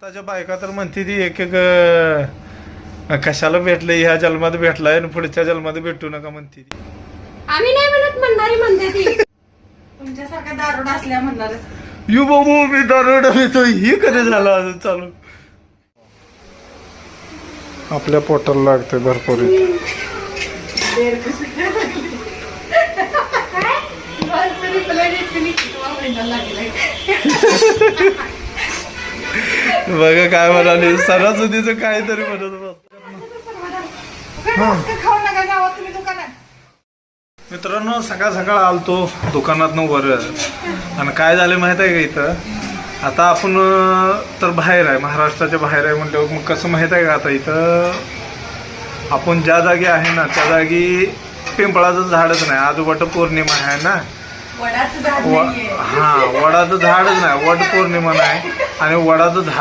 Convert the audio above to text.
आताच्या बायका तर म्हणते ती एक एक कशाला भेटलं ह्या जन्मात भेटलाय आणि पुढच्या जन्मात भेटू नका म्हणते ती. आम्ही नाही म्हणत, म्हणणारी म्हणते ती. तुमच्यासारखा दारुडा असल्या म्हणणारच. यू बाबू मी दरोडा येतो ही कधी झालं अजून चालू. आपल्या पोटाला लागतंय भरपूर. बघा काय म्हणाले सणासुदीचं काहीतरी म्हणत बस. खाऊ नका जावा तुम्ही दुकानात. मित्रांनो सकाळ सकाळ आलतो दुकानातनं वर आणि काय झालं माहित आहे का इथं आता आपण तर बाहेर आहे महाराष्ट्राच्या बाहेर आहे म्हटल्यावर मग कसं माहित आहे का आता इथं आपण ज्या जागी आहे ना त्या जागी पिंपळाचं झाडच नाही. आज वट पौर्णिमा आहे ना. वडाचं झाड वडाचं झाडच नाही. वट पौर्णिमा नाही आणि वडाचं झाड